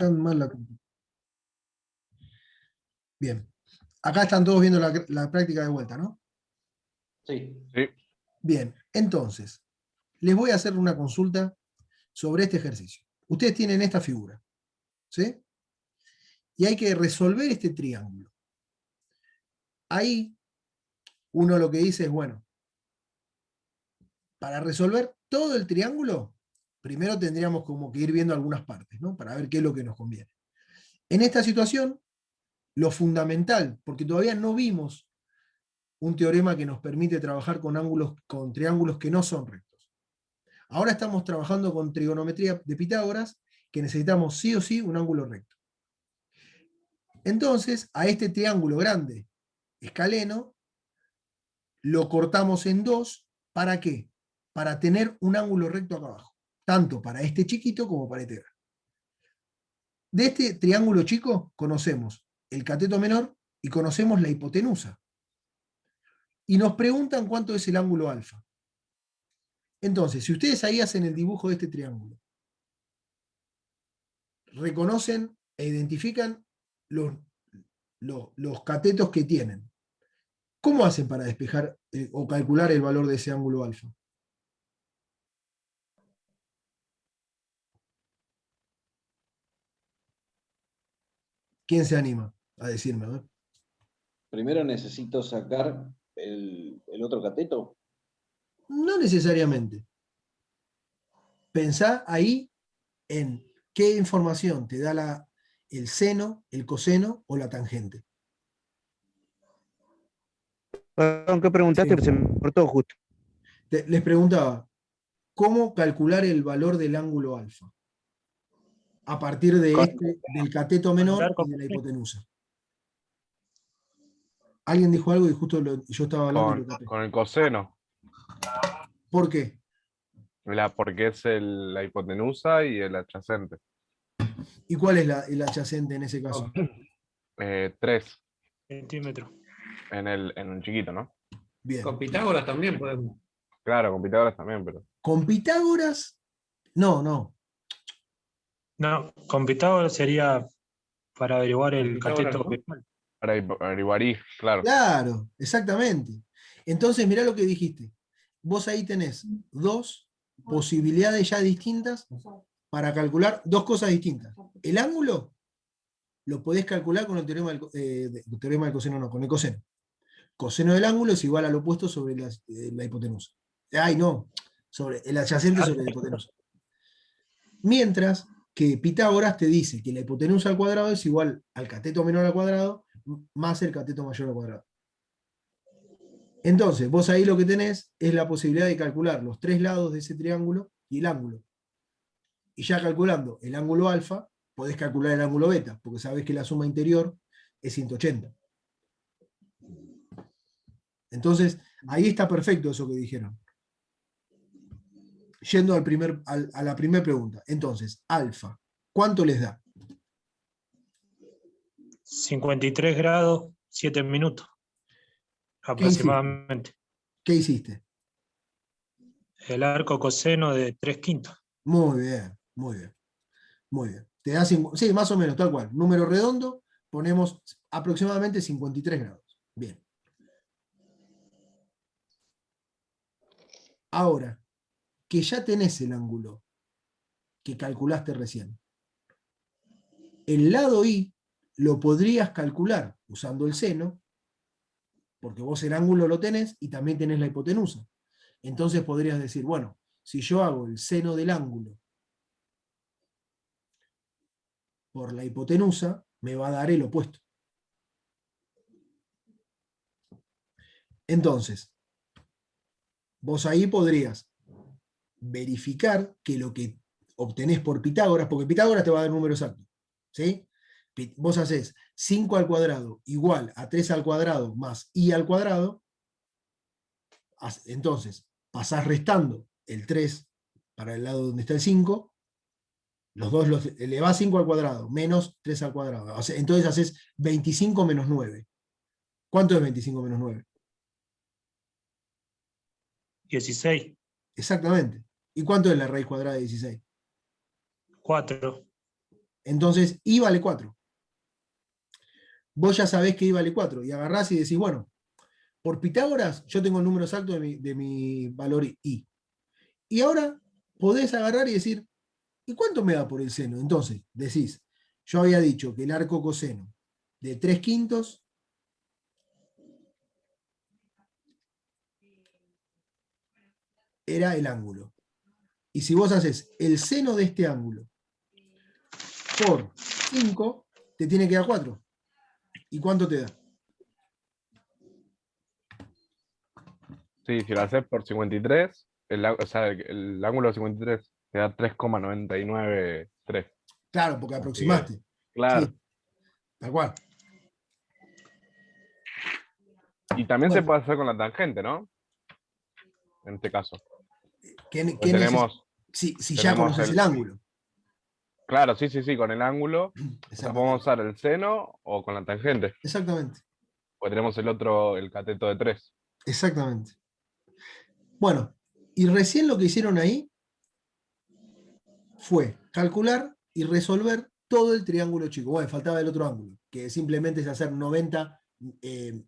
tan mal la... Bien. Acá están todos viendo la práctica de vuelta, ¿no? Sí. Sí. Bien, entonces, les voy a hacer una consulta sobre este ejercicio. Ustedes tienen esta figura, ¿sí? Y hay que resolver este triángulo. Ahí, uno lo que dice es, bueno, para resolver todo el triángulo, primero tendríamos como que ir viendo algunas partes, ¿no? Para ver qué es lo que nos conviene. En esta situación, lo fundamental, porque todavía no vimos un teorema que nos permite trabajar con triángulos que no son rectos. Ahora estamos trabajando con trigonometría de Pitágoras, que necesitamos sí o sí un ángulo recto. Entonces, a este triángulo grande, escaleno, lo cortamos en dos. ¿Para qué? Para tener un ángulo recto acá abajo, tanto para este chiquito como para este grande. De este triángulo chico conocemos el cateto menor y conocemos la hipotenusa. Y nos preguntan cuánto es el ángulo alfa. Entonces, si ustedes ahí hacen el dibujo de este triángulo, reconocen e identifican los catetos que tienen. ¿Cómo hacen para despejar o calcular el valor de ese ángulo alfa? ¿Quién se anima a decirme? ¿Eh? Primero necesito sacar el otro cateto. No necesariamente. Pensá ahí en qué información te da el seno, el coseno o la tangente. Perdón, ¿qué preguntaste? Sí. Se me cortó justo. Les preguntaba, ¿cómo calcular el valor del ángulo alfa? A partir del cateto menor y de la hipotenusa. Alguien dijo algo y justo yo estaba hablando y lo tapé. Con el coseno. ¿Por qué? Porque es la hipotenusa y el adyacente. ¿Y cuál es el adyacente en ese caso? 3 centímetros. en el chiquito, ¿no? Bien. Con Pitágoras también podemos. Claro, con Pitágoras también, pero. ¿Con Pitágoras? No. No, con Pitágoras sería para averiguar el Pitágoras, cateto ¿no? virtual. Para averiguar, claro. Claro, exactamente. Entonces, mirá lo que dijiste. Vos ahí tenés dos posibilidades ya distintas para calcular dos cosas distintas. El ángulo lo podés calcular con el teorema del coseno, no, con el coseno. Coseno del ángulo es igual al opuesto sobre la hipotenusa. Ay, no, sobre el adyacente sobre la hipotenusa. Mientras que Pitágoras te dice que la hipotenusa al cuadrado es igual al cateto menor al cuadrado más el cateto mayor al cuadrado. Entonces, vos ahí lo que tenés es la posibilidad de calcular los tres lados de ese triángulo y el ángulo. Y ya calculando el ángulo alfa, podés calcular el ángulo beta, porque sabés que la suma interior es 180. Entonces, ahí está perfecto eso que dijeron. Yendo a la primera pregunta. Entonces, alfa, ¿cuánto les da? 53 grados, 7 minutos, ¿Qué hiciste? aproximadamente. ¿Qué hiciste? El arco coseno de 3/5. Muy bien, muy bien. Muy bien. Te da sí, más o menos, tal cual. Número redondo, ponemos aproximadamente 53 grados. Bien. Ahora, que ya tenés el ángulo que calculaste recién. El lado I lo podrías calcular usando el seno, porque vos el ángulo lo tenés y también tenés la hipotenusa. Entonces podrías decir, bueno, si yo hago el seno del ángulo por la hipotenusa, me va a dar el opuesto. Entonces, vos ahí podrías verificar que lo que obtenés por Pitágoras, porque Pitágoras te va a dar el número exacto, ¿sí? Vos haces 5 al cuadrado igual a 3 al cuadrado más i al cuadrado, entonces pasás restando el 3 para el lado donde está el 5, los dos los elevás 5 al cuadrado, menos 3 al cuadrado. O sea, entonces haces 25 menos 9. ¿Cuánto es 25 menos 9? 16, Exactamente. ¿Y cuánto es la raíz cuadrada de 16? 4. Entonces, I vale 4. Vos ya sabés que I vale 4, y agarrás y decís, bueno, por Pitágoras yo tengo el número exacto de mi valor I. Y ahora podés agarrar y decir, ¿y cuánto me da por el seno? Entonces, decís, yo había dicho que el arco coseno de 3/5 era el ángulo. Y si vos haces el seno de este ángulo por 5, te tiene que dar 4. ¿Y cuánto te da? Sí, si lo haces por 53, o sea, el ángulo de 53 te da 3,993. Claro, porque Así que, aproximaste. claro. Sí, tal cual. Y también se Bueno, puede hacer con la tangente, ¿no? En este caso. ¿qué Pues tenemos, si ya tenemos conoces el ángulo. Claro, sí, sí, sí, con el ángulo. O sea, Exactamente. podemos usar el seno o con la tangente. Exactamente. Pues tenemos el otro, el cateto de 3. Exactamente. Bueno, y recién lo que hicieron ahí fue calcular y resolver todo el triángulo chico. Bueno, faltaba el otro ángulo, que simplemente es hacer 90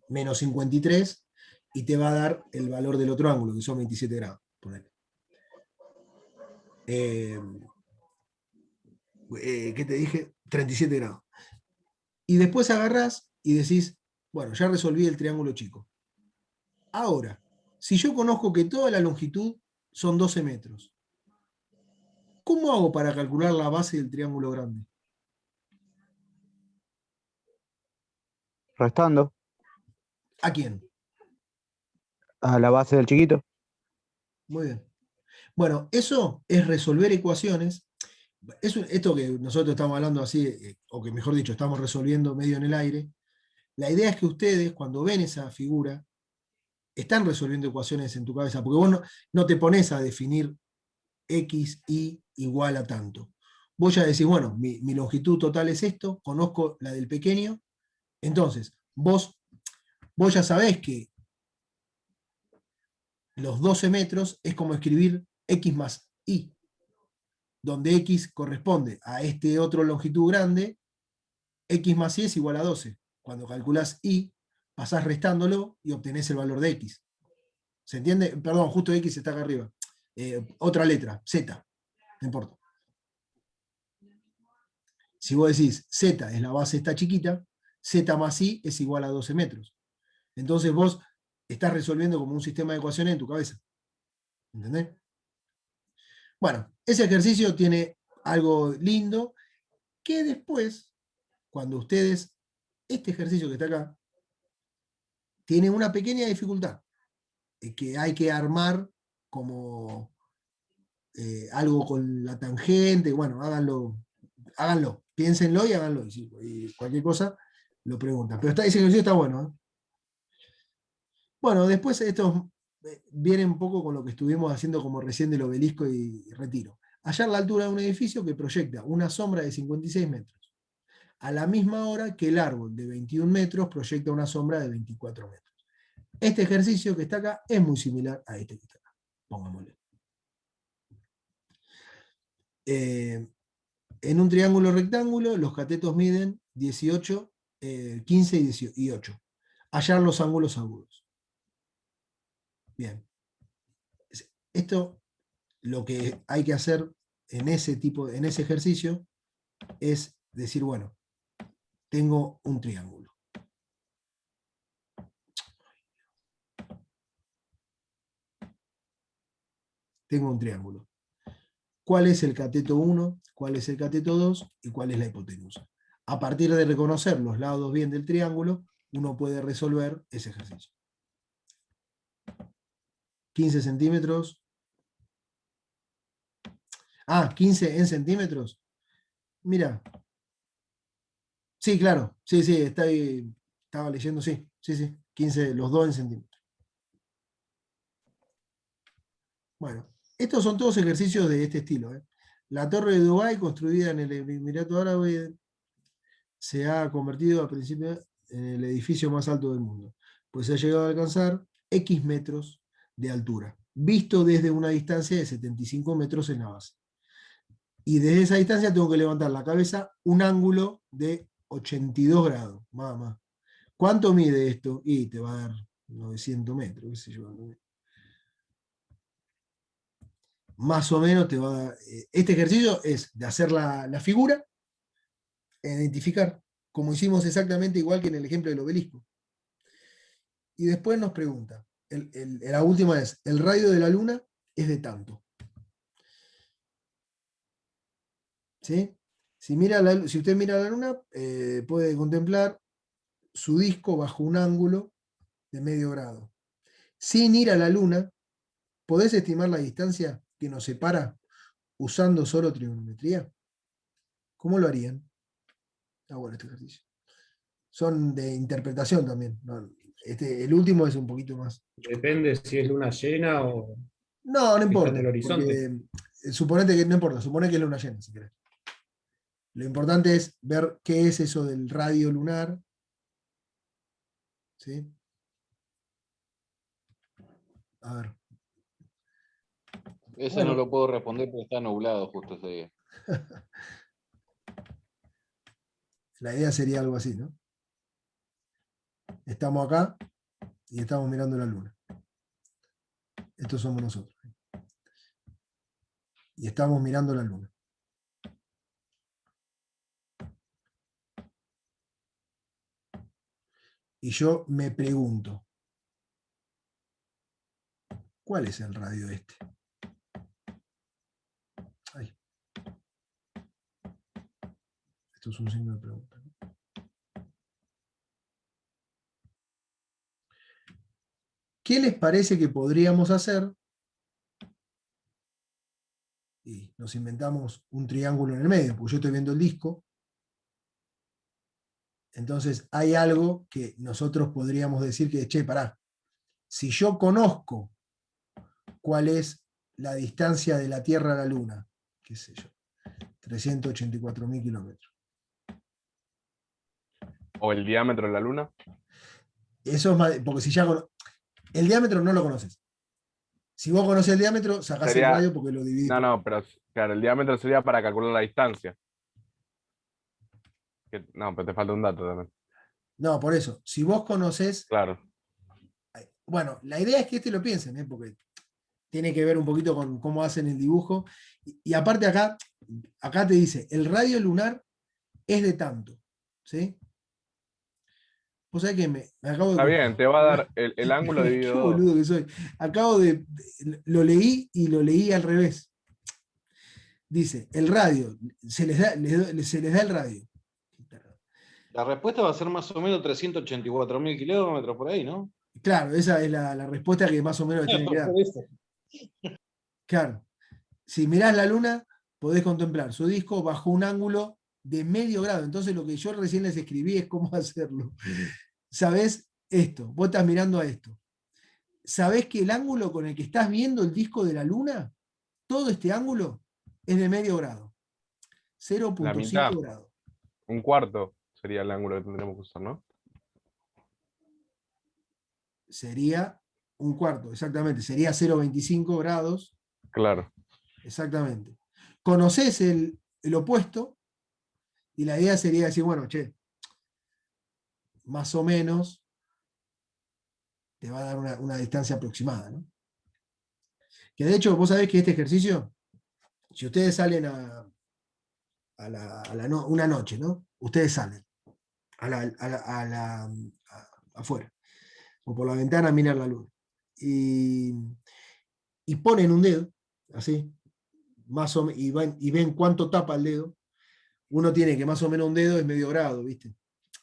menos 53 y te va a dar el valor del otro ángulo, que son 27 grados. Ponele. ¿Qué te dije? 37 grados. Y después agarrás y decís, bueno, ya resolví el triángulo chico. Ahora, si yo conozco que toda la longitud son 12 metros, ¿cómo hago para calcular la base del triángulo grande? Restando ¿A quién? a la base del chiquito. Muy bien. Bueno, eso es resolver ecuaciones. Esto que nosotros estamos hablando así, o que mejor dicho, estamos resolviendo medio en el aire. La idea es que ustedes, cuando ven esa figura, están resolviendo ecuaciones en tu cabeza, porque vos no te pones a definir x, y igual a tanto. Vos ya decís, bueno, mi longitud total es esto, conozco la del pequeño, entonces vos ya sabés que los 12 metros es como escribir x más y, donde x corresponde a este otro longitud grande, x más y es igual a 12. Cuando calculás y, pasás restándolo y obtenés el valor de x. ¿Se entiende? Perdón, justo x está acá arriba. Otra letra, z, no importa. Si vos decís z es la base esta chiquita, z más i es igual a 12 metros. Entonces vos estás resolviendo como un sistema de ecuaciones en tu cabeza. ¿Entendés? Bueno, ese ejercicio tiene algo lindo que después, cuando ustedes, este ejercicio que está acá, tiene una pequeña dificultad, que hay que armar como algo con la tangente. Bueno, háganlo, piénsenlo y háganlo. Y cualquier cosa lo preguntan. Pero ese ejercicio está bueno. ¿Eh? Bueno, después esto viene un poco con lo que estuvimos haciendo como recién del obelisco y retiro. Hallar la altura de un edificio que proyecta una sombra de 56 metros, a la misma hora que el árbol de 21 metros proyecta una sombra de 24 metros. Este ejercicio que está acá es muy similar a este que está acá. Pongámosle. En un triángulo rectángulo, los catetos miden 18, 15 y 8. Hallar los ángulos agudos. Bien. Esto, lo que hay que hacer en ese ejercicio, es decir, bueno, tengo un triángulo. Tengo un triángulo. ¿Cuál es el cateto 1? ¿Cuál es el cateto 2? ¿Y cuál es la hipotenusa? A partir de reconocer los lados bien del triángulo, uno puede resolver ese ejercicio. 15 centímetros. 15 en centímetros. Mira. Sí, claro. Sí, estaba leyendo, sí. 15, los 2 en centímetros. Bueno, estos son todos ejercicios de este estilo. La torre de Dubái, construida en el Emirato Árabe, se ha convertido a principio en el edificio más alto del mundo, pues se ha llegado a alcanzar X metros de altura, visto desde una distancia de 75 metros en la base. Y desde esa distancia tengo que levantar la cabeza un ángulo de 82 grados, nada más. ¿Cuánto mide esto? Y te va a dar 900 metros, qué sé yo. Más o menos te va a dar. Este ejercicio es de hacer la figura, identificar, como hicimos exactamente igual que en el ejemplo del obelisco. Y después nos pregunta, la última es, el radio de la luna es de tanto. ¿Sí? Si usted mira la luna, puede contemplar su disco bajo un ángulo de medio grado. Sin ir a la luna, ¿podés estimar la distancia que nos separa usando solo trigonometría? ¿Cómo lo harían? Ah, bueno, este ejercicio. Son de interpretación también. ¿No? El último es un poquito más. Depende si es luna llena o No, no está importa. en el horizonte. Porque, suponete que no importa, supone que es luna llena, si querés. Lo importante es ver qué es eso del radio lunar. ¿Sí? A ver. Ese Bueno. no lo puedo responder porque está nublado justo ese día. La idea sería algo así, ¿no? Estamos acá y estamos mirando la luna. Estos somos nosotros. Y estamos mirando la luna. Y yo me pregunto, ¿cuál es el radio este? Ay. Esto es un signo de pregunta. ¿Qué les parece que podríamos hacer? Y nos inventamos un triángulo en el medio, porque yo estoy viendo el disco. Entonces hay algo que nosotros podríamos decir que, che, pará, si yo conozco cuál es la distancia de la Tierra a la Luna, qué sé yo, 384.000 kilómetros. ¿O el diámetro de la luna? Eso es más, porque si ya el diámetro no lo conoces. Si vos conocés el diámetro, sacás Sería- el radio porque lo dividís. No, pero claro, el diámetro sería para calcular la distancia. No, pero te falta un dato también. No, por eso. Si vos conocés. Claro. Bueno, la idea es que lo piensen, porque tiene que ver un poquito con cómo hacen el dibujo. Y aparte acá te dice, el radio lunar es de tanto. ¿Sí? Vos sabés que me acabo de. Está bien, te va a dar el ángulo Qué dividido 2. boludo que soy. Lo leí y lo leí al revés. Dice, el radio, se les da el radio. La respuesta va a ser más o menos 384.000 kilómetros por ahí, ¿no? Claro, esa es la respuesta que más o menos tiene que dar. Por eso. Claro. Si mirás la luna, podés contemplar su disco bajo un ángulo de medio grado. Entonces lo que yo recién les escribí es cómo hacerlo. ¿Sabés esto? Vos estás mirando a esto. ¿Sabés que el ángulo con el que estás viendo el disco de la luna, todo este ángulo es de medio grado? 0.5 grados. Un cuarto sería el ángulo que tendremos que usar, ¿no? Sería un cuarto, exactamente. Sería 0.25 grados. Claro. Exactamente. Conocés el opuesto y la idea sería decir, bueno, che, más o menos te va a dar una distancia aproximada, ¿no? Que de hecho, vos sabés que este ejercicio, si ustedes salen una noche, ¿no? Ustedes salen afuera, o por la ventana a mirar la luna, y ponen un dedo, así, más o y ven cuánto tapa el dedo. Uno tiene que más o menos un dedo es medio grado, ¿viste?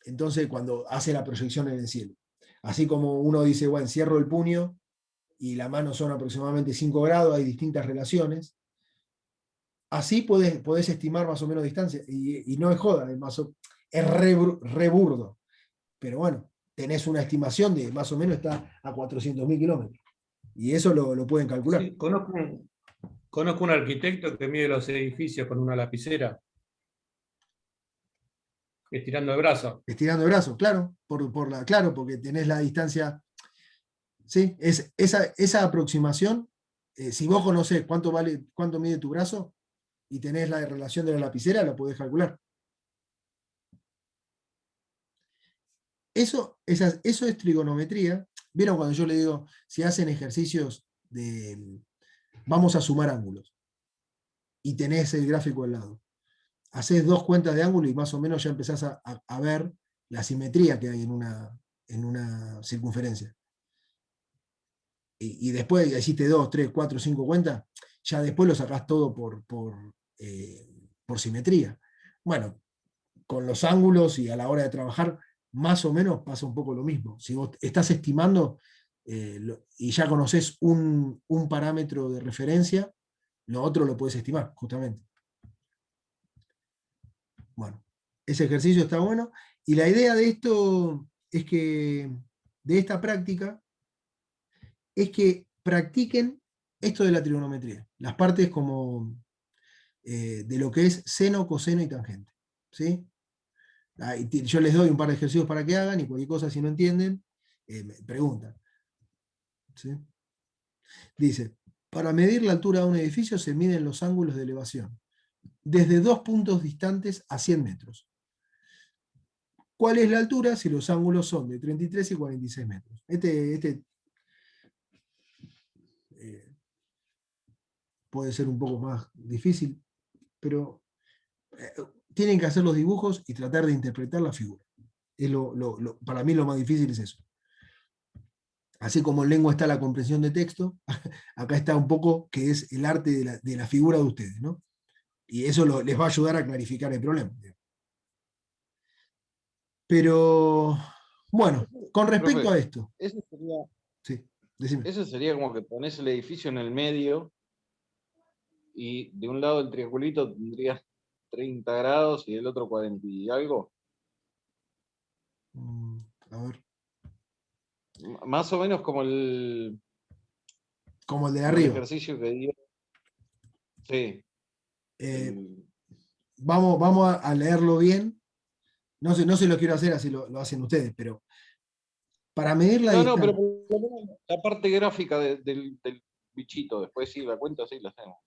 Entonces, cuando hace la proyección en el cielo. Así como uno dice, bueno, cierro el puño y la mano son aproximadamente 5 grados, hay distintas relaciones. Así podés estimar más o menos distancia. Y no es joda, es re burdo. Pero bueno, tenés una estimación de más o menos está a 400.000 kilómetros. Y eso lo pueden calcular. Sí, conozco un arquitecto que mide los edificios con una lapicera, estirando el brazo. Estirando el brazo, claro, claro, porque tenés la distancia. ¿Sí? Esa aproximación, si vos conocés cuánto mide tu brazo, y tenés la relación de la lapicera, la podés calcular. Eso es trigonometría. ¿Vieron cuando yo le digo, si hacen ejercicios de, vamos a sumar ángulos, y tenés el gráfico al lado? Haces 2 cuentas de ángulo y más o menos ya empezás a ver la simetría que hay en una circunferencia. Y después hiciste 2, 3, 4, 5 cuentas, ya después lo sacás todo por simetría. Bueno, con los ángulos y a la hora de trabajar, más o menos pasa un poco lo mismo. Si vos estás estimando y ya conoces un parámetro de referencia, lo otro lo puedes estimar, justamente. Bueno, ese ejercicio está bueno. Y la idea de esto es que, de esta práctica, es que practiquen esto de la trigonometría. Las partes como de lo que es seno, coseno y tangente. ¿Sí? Yo les doy un par de ejercicios para que hagan y cualquier cosa si no entienden, me preguntan. ¿Sí? Dice, para medir la altura de un edificio se miden los ángulos de elevación, desde 2 puntos distantes a 100 metros. ¿Cuál es la altura si los ángulos son de 33 y 46 metros? Puede ser un poco más difícil, pero tienen que hacer los dibujos y tratar de interpretar la figura. Para mí lo más difícil es eso. Así como en lengua está la comprensión de texto, acá está un poco que es el arte de la figura de ustedes, ¿no? Y eso les va a ayudar a clarificar el problema. Pero, bueno, con respecto Profe, a esto, Eso sería, sí, decime. eso sería como que pones el edificio en el medio y de un lado el triangulito tendrías 30 grados y del otro 40 y algo. A ver, Más o menos como el de como el arriba. ejercicio que dio. Sí. Eh, vamos a leerlo bien. No se lo quiero hacer así lo hacen ustedes, pero para medir la No, pero distancia. por lo menos la parte gráfica del bichito, después sí, la cuenta sí la hacemos.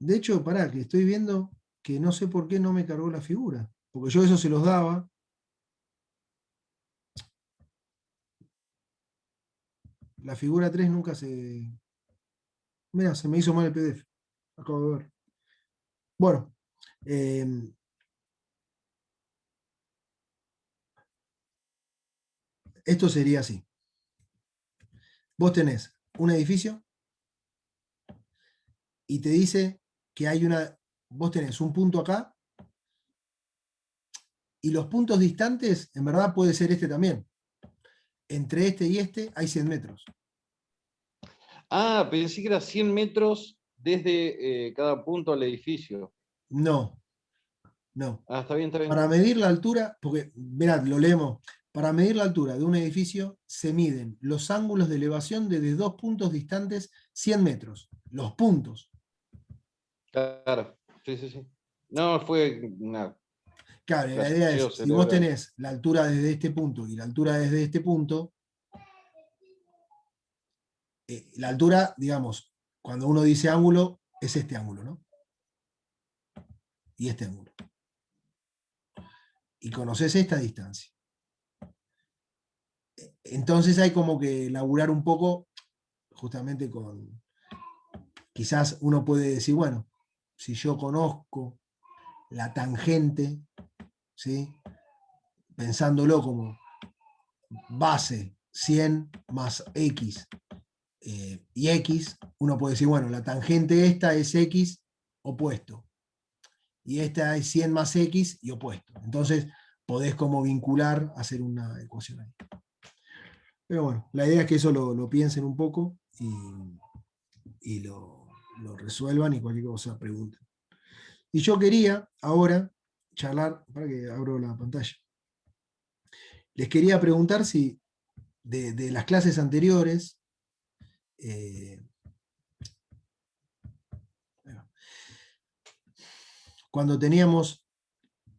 De hecho, pará, que estoy viendo que no sé por qué no me cargó la figura. Porque yo eso se los daba. La figura 3 nunca se. Mira, se me hizo mal el PDF. Acabo de ver. Bueno. Esto sería así. Vos tenés un edificio y te dice que hay vos tenés un punto acá y los puntos distantes, en verdad puede ser este también. Entre este y este hay 100 metros. Ah, pensé que era 100 metros desde cada punto al edificio. No, no. Ah, está bien, está bien. Para medir la altura, porque, mirad, lo leemos. Para medir la altura de un edificio se miden los ángulos de elevación desde 2 puntos distantes 100 metros. Los puntos. Claro, sí, sí, sí. No, fue una Claro, la idea flasheo es, si vos cerebral. tenés la altura desde este punto y la altura desde este punto, la altura, digamos, cuando uno dice ángulo, es este ángulo, ¿no? Y este ángulo. Y conoces esta distancia. Entonces hay como que laburar un poco, justamente con, quizás uno puede decir, bueno, si yo conozco la tangente, ¿sí? Pensándolo como base 100 más x y x, uno puede decir, bueno, la tangente esta es x opuesto, y esta es 100 más x y opuesto. Entonces podés como vincular, hacer una ecuación ahí. Pero bueno, la idea es que eso lo piensen un poco y lo resuelvan y cualquier cosa pregunten. Y yo quería ahora charlar, para que abro la pantalla. Les quería preguntar si de las clases anteriores, cuando teníamos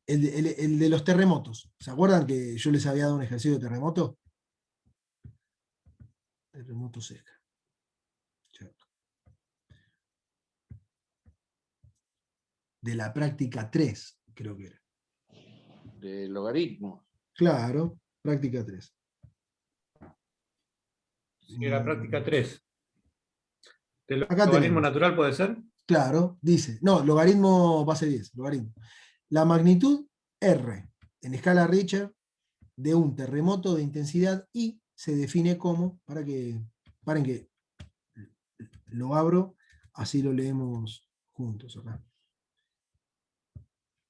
el de los terremotos, ¿se acuerdan que yo les había dado un ejercicio de terremoto? Terremoto cerca. de la práctica 3, creo que era. De logaritmo. Claro, práctica 3. Sí, la práctica 3. ¿El Acá logaritmo tenemos. natural puede ser? Claro, dice, no, logaritmo base 10, logaritmo. La magnitud R en escala Richter de un terremoto de intensidad I se define como, paren que lo abro, así lo leemos juntos acá.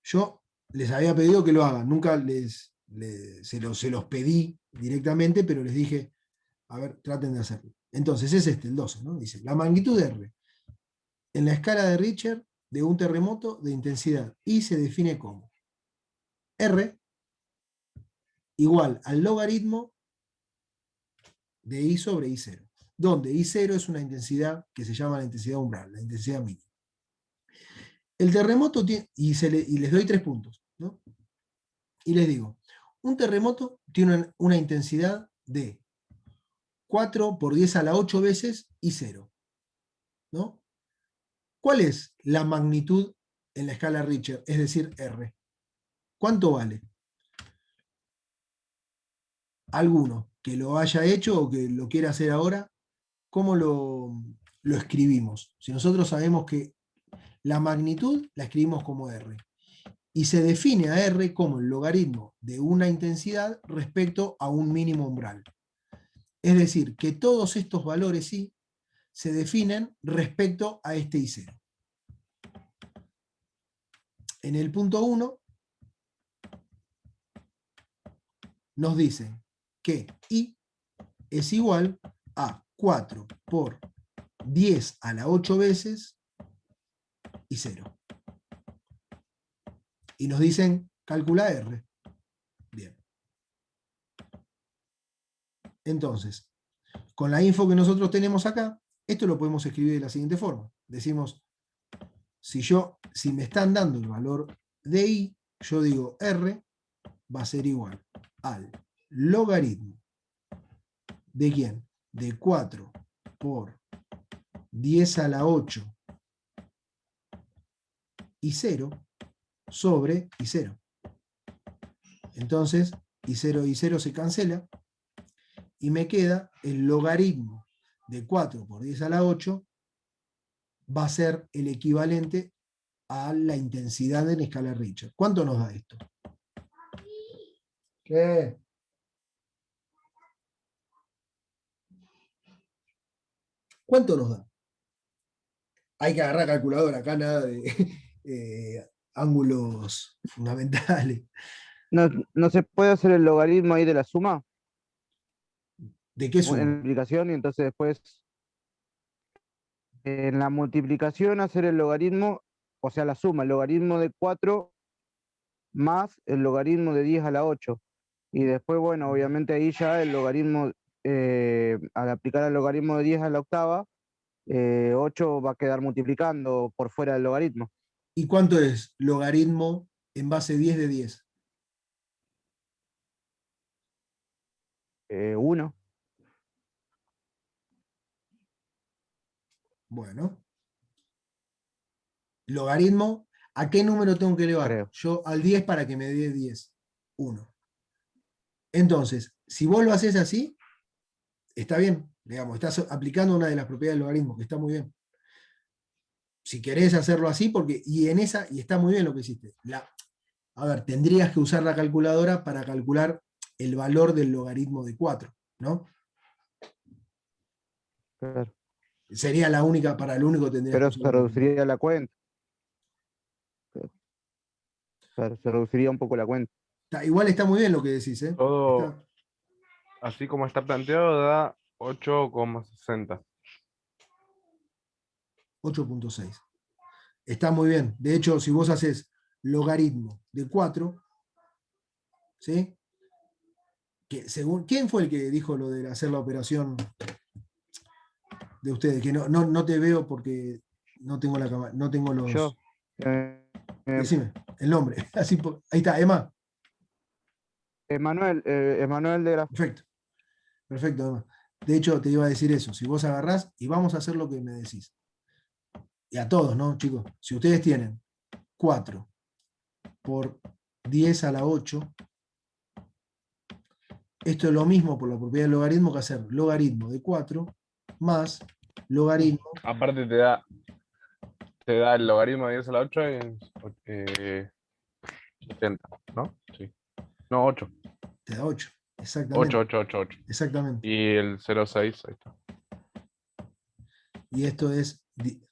Yo les había pedido que lo hagan, nunca se los pedí directamente, pero les dije, a ver, traten de hacerlo. Entonces es el 12, ¿no? Dice, la magnitud R en la escala de Richter de un terremoto de intensidad I se define como R igual al logaritmo de I sobre I0, donde I0 es una intensidad que se llama la intensidad umbral, la intensidad mínima. El terremoto tiene, y les doy 3 puntos, ¿no? Y les digo, un terremoto tiene una intensidad de 4 por 10 a la 8 veces I0, ¿no? ¿Cuál es la magnitud en la escala Richter, es decir, R? ¿Cuánto vale? Alguno que lo haya hecho o que lo quiera hacer ahora, ¿cómo lo escribimos? Si nosotros sabemos que la magnitud la escribimos como R y se define a R como el logaritmo de una intensidad respecto a un mínimo umbral. Es decir, que todos estos valores I se definen respecto a este I0. En el punto 1 nos dicen que I es igual a 4 por 10 a la 8 veces I0. Y nos dicen, calcula R. Bien. Entonces, con la info que nosotros tenemos acá, esto lo podemos escribir de la siguiente forma. Decimos, si me están dando el valor de I, yo digo R va a ser igual al logaritmo ¿de quién? De 4 por 10 a la 8 y 0 sobre I0. Entonces, I0 y I0 se cancela y me queda el logaritmo de 4 por 10 a la 8 va a ser el equivalente a la intensidad en escala Richter. ¿Cuánto nos da esto? ¿Qué? ¿Cuánto nos da? Hay que agarrar calculadora, acá nada de ángulos fundamentales. ¿No se puede hacer el logaritmo ahí de la suma ¿De qué en suma? la multiplicación y entonces después en la multiplicación hacer el logaritmo, o sea, la suma, el logaritmo de 4 más el logaritmo de 10 a la 8? Y después, bueno, obviamente ahí ya el logaritmo, al aplicar el logaritmo de 10 a la octava, 8 va a quedar multiplicando por fuera del logaritmo. ¿Y cuánto es logaritmo en base 10 de 10? 1. Bueno. Logaritmo, ¿a qué número tengo que elevar? Creo. Yo al 10 para que me dé 10. 1. Entonces, si vos lo haces así, está bien. Digamos, estás aplicando una de las propiedades del logaritmo, que está muy bien. Si querés hacerlo así, y está muy bien lo que hiciste. A ver, tendrías que usar la calculadora para calcular el valor del logaritmo de 4, ¿no? Claro. Sería la única, para lo único que tendrías Pero que usar se la calculadora. reduciría la cuenta. Claro, se reduciría un poco la cuenta. Igual está muy bien lo que decís, ¿eh? Todo, así como está planteado, da 8,60. 8.6. Está muy bien. De hecho, si vos haces logaritmo de 4, ¿sí? ¿Quién fue el que dijo lo de hacer la operación de ustedes? Que no te veo porque no tengo la cámara, no tengo los. Yo. Decime el nombre. Así, ahí está, Emma. Emanuel de Graf. Perfecto. Perfecto, Emma. De hecho, te iba a decir eso. Si vos agarrás y vamos a hacer lo que me decís. Y a todos, ¿no, chicos? Si ustedes tienen 4 por 10 a la 8. Esto es lo mismo por la propiedad del logaritmo que hacer logaritmo de 4 más logaritmo. Aparte te da el logaritmo de 10 a la 8 en 80, ¿no? Sí. No, 8. Te da 8. Exactamente. 8. Exactamente. Y el 0,6, ahí está. Y esto es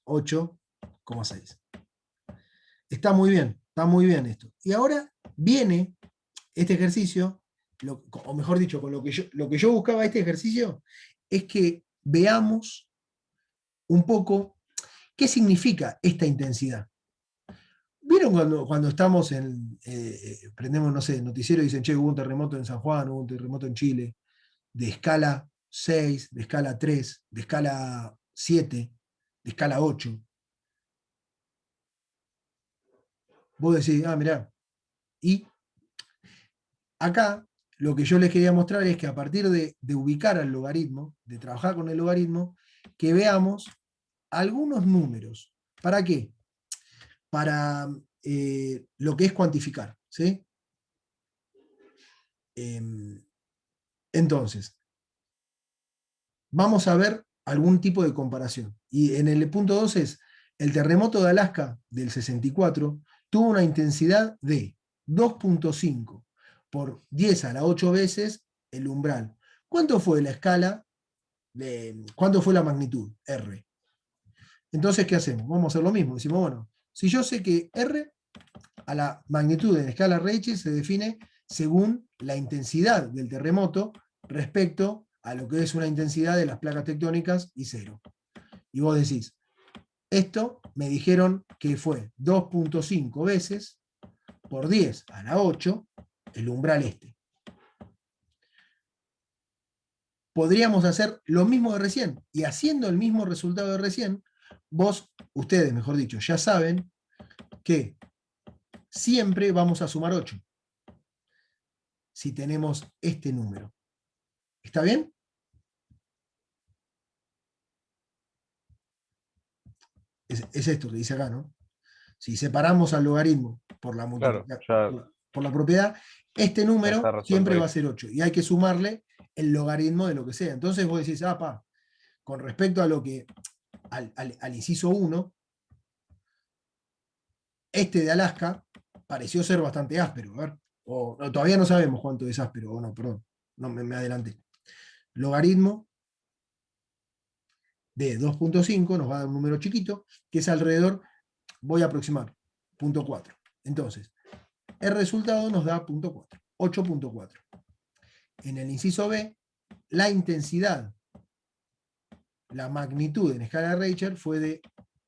8,6. Está muy bien esto. Y ahora viene este ejercicio, o mejor dicho, con lo que yo buscaba este ejercicio, es que veamos un poco qué significa esta intensidad. ¿Vieron cuando estamos prendemos, no sé, noticiero y dicen, che, hubo un terremoto en San Juan, hubo un terremoto en Chile, de escala 6, de escala 3, de escala 7, de escala 8? Vos decís, mirá. Y acá lo que yo les quería mostrar es que a partir de ubicar al logaritmo, de trabajar con el logaritmo, que veamos algunos números. ¿Para qué? Para lo que es cuantificar, ¿sí? Entonces, vamos a ver algún tipo de comparación. Y en el punto 2 es, el terremoto de Alaska del 64 tuvo una intensidad de 2.5 por 10 a la 8 veces el umbral. ¿Cuánto fue la escala? ¿Cuánto fue la magnitud? R. Entonces, ¿qué hacemos? Vamos a hacer lo mismo. Decimos, bueno, si yo sé que R a la magnitud en escala Rayleigh se define según la intensidad del terremoto respecto a lo que es una intensidad de las placas tectónicas y 0. Y vos decís, esto me dijeron que fue 2.5 veces por 10 a la 8 el umbral este. Podríamos hacer lo mismo de recién, y haciendo el mismo resultado de recién, ustedes, mejor dicho, ya saben que siempre vamos a sumar 8 si tenemos este número. ¿Está bien? Es esto que dice acá, ¿no? Si separamos al logaritmo por la multiplicación, por la propiedad, este número siempre va a ser 8. Y hay que sumarle el logaritmo de lo que sea. Entonces vos decís, con respecto a lo que al inciso 1, este de Alaska pareció ser bastante áspero. A ver, todavía no sabemos cuánto es áspero, o no, perdón, no me adelanté. Logaritmo de 2.5 nos va a dar un número chiquito, que es alrededor, voy a aproximar, 0.4. Entonces, el resultado nos da 0.4, 8.4. En el inciso B, la intensidad, la magnitud en escala Rayleigh fue de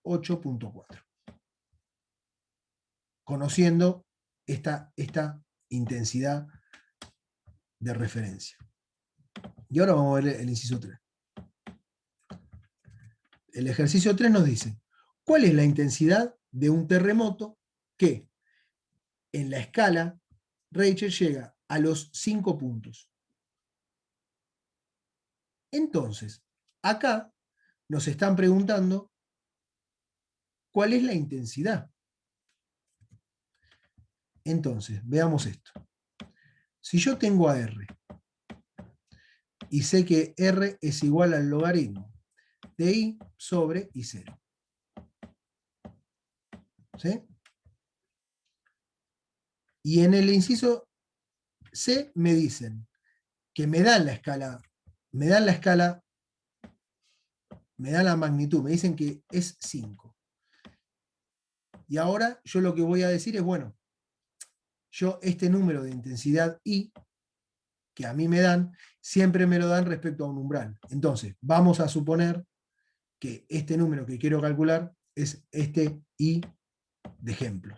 8.4. Conociendo esta intensidad de referencia. Y ahora vamos a ver el inciso 3. El ejercicio 3 nos dice, ¿cuál es la intensidad de un terremoto que en la escala Rayleigh llega a los 5 puntos? Entonces, acá nos están preguntando ¿cuál es la intensidad? Entonces, veamos esto. Si yo tengo a R y sé que R es igual al logaritmo de I sobre I0. ¿Sí? Y en el inciso C me dicen que me dan la magnitud, me dicen que es 5. Y ahora yo lo que voy a decir es, bueno, yo este número de intensidad I, que a mí me dan, siempre me lo dan respecto a un umbral. Entonces, vamos a suponer que este número que quiero calcular es este I de ejemplo.